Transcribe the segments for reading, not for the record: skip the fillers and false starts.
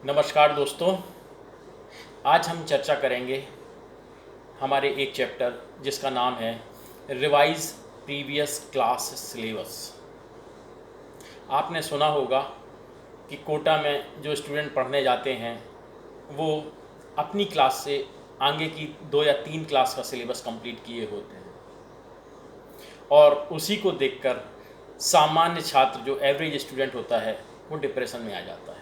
नमस्कार दोस्तों। आज हम चर्चा करेंगे हमारे एक चैप्टर जिसका नाम है रिवाइज प्रीवियस क्लास सिलेबस। आपने सुना होगा कि कोटा में जो स्टूडेंट पढ़ने जाते हैं वो अपनी क्लास से आगे की 2 या 3 क्लास का सिलेबस कंप्लीट किए होते हैं और उसी को देखकर सामान्य छात्र जो एवरेज स्टूडेंट होता है वो डिप्रेशन में आ जाता है।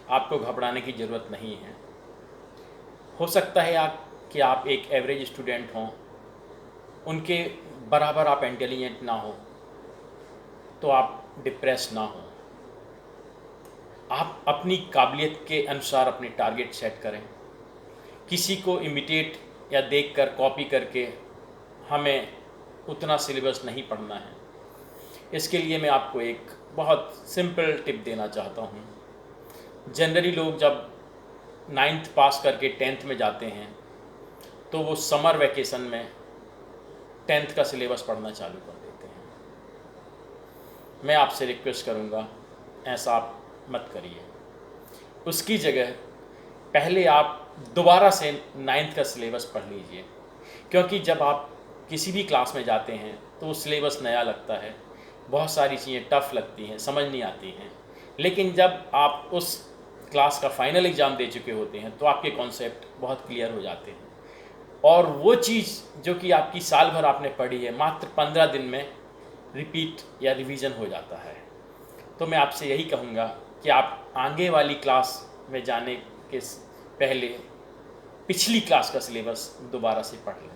आपको घबराने की ज़रूरत नहीं है। हो सकता है कि आप एक एवरेज स्टूडेंट हों, उनके बराबर आप इंटेलिजेंट ना हो तो आप डिप्रेस ना हो। आप अपनी काबिलियत के अनुसार अपने टारगेट सेट करें। किसी को इमिटेट या देखकर कॉपी करके हमें उतना सिलेबस नहीं पढ़ना है। इसके लिए मैं आपको एक बहुत सिंपल टिप देना चाहता हूँ। जनरली लोग जब 9th पास करके 10th में जाते हैं तो वो समर वैकेशन में 10th का सिलेबस पढ़ना चालू कर देते हैं। मैं आपसे रिक्वेस्ट करूँगा ऐसा आप मत करिए। उसकी जगह पहले आप दोबारा से 9th का सिलेबस पढ़ लीजिए, क्योंकि जब आप किसी भी क्लास में जाते हैं तो वो सिलेबस नया लगता है, बहुत सारी चीज़ें टफ़ लगती हैं, समझ नहीं आती हैं। लेकिन जब आप उस क्लास का फाइनल एग्ज़ाम दे चुके होते हैं तो आपके कॉन्सेप्ट बहुत क्लियर हो जाते हैं और वो चीज़ जो कि आपकी साल भर आपने पढ़ी है मात्र 15 दिन में रिपीट या रिवीजन हो जाता है। तो मैं आपसे यही कहूँगा कि आप आगे वाली क्लास में जाने के पहले पिछली क्लास का सिलेबस दोबारा से पढ़ लें,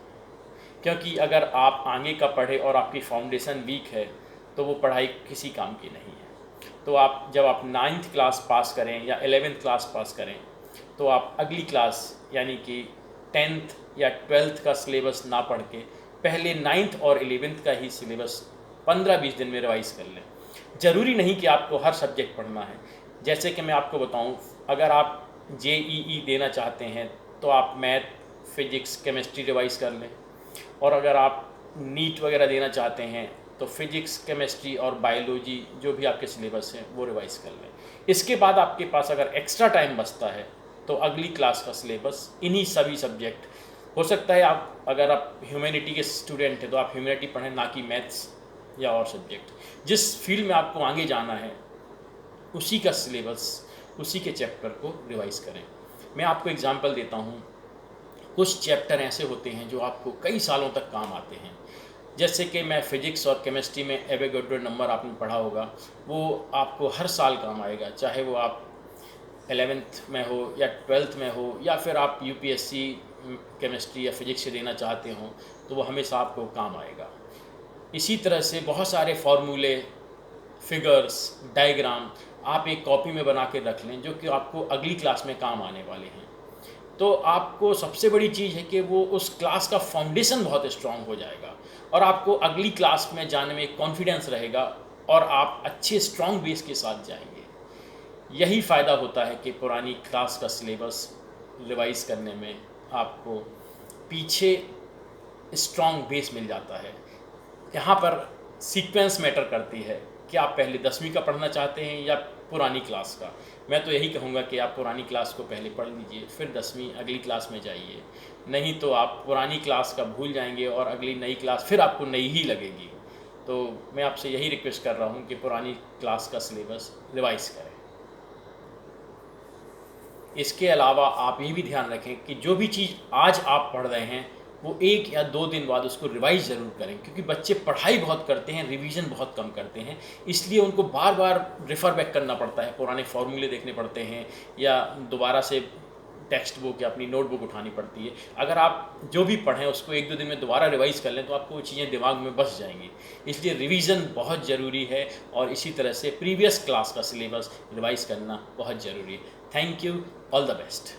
क्योंकि अगर आप आगे का पढ़े और आपकी फाउंडेशन वीक है तो वो पढ़ाई किसी काम की नहीं है। तो आप जब आप 9th क्लास पास करें या 11th क्लास पास करें तो आप अगली क्लास यानी कि 10th या 12th का सिलेबस ना पढ़ के पहले 9th और 11th का ही सिलेबस 15-20 दिन में रिवाइज कर लें। ज़रूरी नहीं कि आपको हर सब्जेक्ट पढ़ना है। जैसे कि मैं आपको बताऊं, अगर आप JEE देना चाहते हैं तो आप मैथ, फिज़िक्स, केमिस्ट्री रिवाइज़ कर लें, और अगर आप नीट वगैरह देना चाहते हैं तो फिज़िक्स, केमिस्ट्री और बायोलॉजी जो भी आपके सिलेबस हैं वो रिवाइज़ कर लें। इसके बाद आपके पास अगर एक्स्ट्रा टाइम बचता है तो अगली क्लास का सिलेबस इन्हीं सभी सब्जेक्ट, हो सकता है अगर आप ह्यूमैनिटी के स्टूडेंट हैं तो आप ह्यूमैनिटी पढ़ें, ना कि मैथ्स या और सब्जेक्ट। जिस फील्ड में आपको आगे जाना है उसी का सिलेबस, उसी के चैप्टर को रिवाइज़ करें। मैं आपको एग्जांपल देता हूँ। कुछ चैप्टर ऐसे होते हैं जो आपको कई सालों तक काम आते हैं। जैसे कि मैं फ़िज़िक्स और केमिस्ट्री में एवोगाड्रो नंबर आपने पढ़ा होगा, वो आपको हर साल काम आएगा, चाहे वो आप 11th में हो या 12th में हो या फिर आप UPSC केमिस्ट्री या फिज़िक्स से देना चाहते हो तो वो हमेशा आपको काम आएगा। इसी तरह से बहुत सारे फार्मूले, फिगर्स, डायग्राम आप एक कॉपी में बना के रख लें जो कि आपको अगली क्लास में काम आने वाले हैं। तो आपको सबसे बड़ी चीज़ है कि वो उस क्लास का फाउंडेशन बहुत स्ट्रांग हो जाएगा और आपको अगली क्लास में जाने में कॉन्फिडेंस रहेगा और आप अच्छे स्ट्रांग बेस के साथ जाएंगे। यही फ़ायदा होता है कि पुरानी क्लास का सिलेबस रिवाइज करने में आपको पीछे स्ट्रांग बेस मिल जाता है। यहाँ पर सीक्वेंस मैटर करती है कि आप पहले 10वीं का पढ़ना चाहते हैं या पुरानी क्लास का। मैं तो यही कहूँगा कि आप पुरानी क्लास को पहले पढ़ लीजिए, फिर 10वीं अगली क्लास में जाइए। नहीं तो आप पुरानी क्लास का भूल जाएंगे और अगली नई क्लास फिर आपको नई ही लगेगी। तो मैं आपसे यही रिक्वेस्ट कर रहा हूँ कि पुरानी क्लास का सिलेबस रिवाइज करें। इसके अलावा आप ये भी ध्यान रखें कि जो भी चीज़ आज आप पढ़ रहे हैं वो 1 या 2 दिन बाद उसको रिवाइज़ ज़रूर करें, क्योंकि बच्चे पढ़ाई बहुत करते हैं, रिवीजन बहुत कम करते हैं। इसलिए उनको बार बार रेफ़र बैक करना पड़ता है, पुराने फार्मूले देखने पड़ते हैं या दोबारा से टेक्स्ट बुक या अपनी नोटबुक उठानी पड़ती है। अगर आप जो भी पढ़ें उसको 1-2 दिन में दोबारा रिवाइज़ कर लें तो आपको वो चीज़ें दिमाग में बस जाएंगी। इसलिए रिवीजन बहुत ज़रूरी है और इसी तरह से प्रीवियस क्लास का सिलेबस रिवाइज़ करना बहुत ज़रूरी है। Thank you, all the best.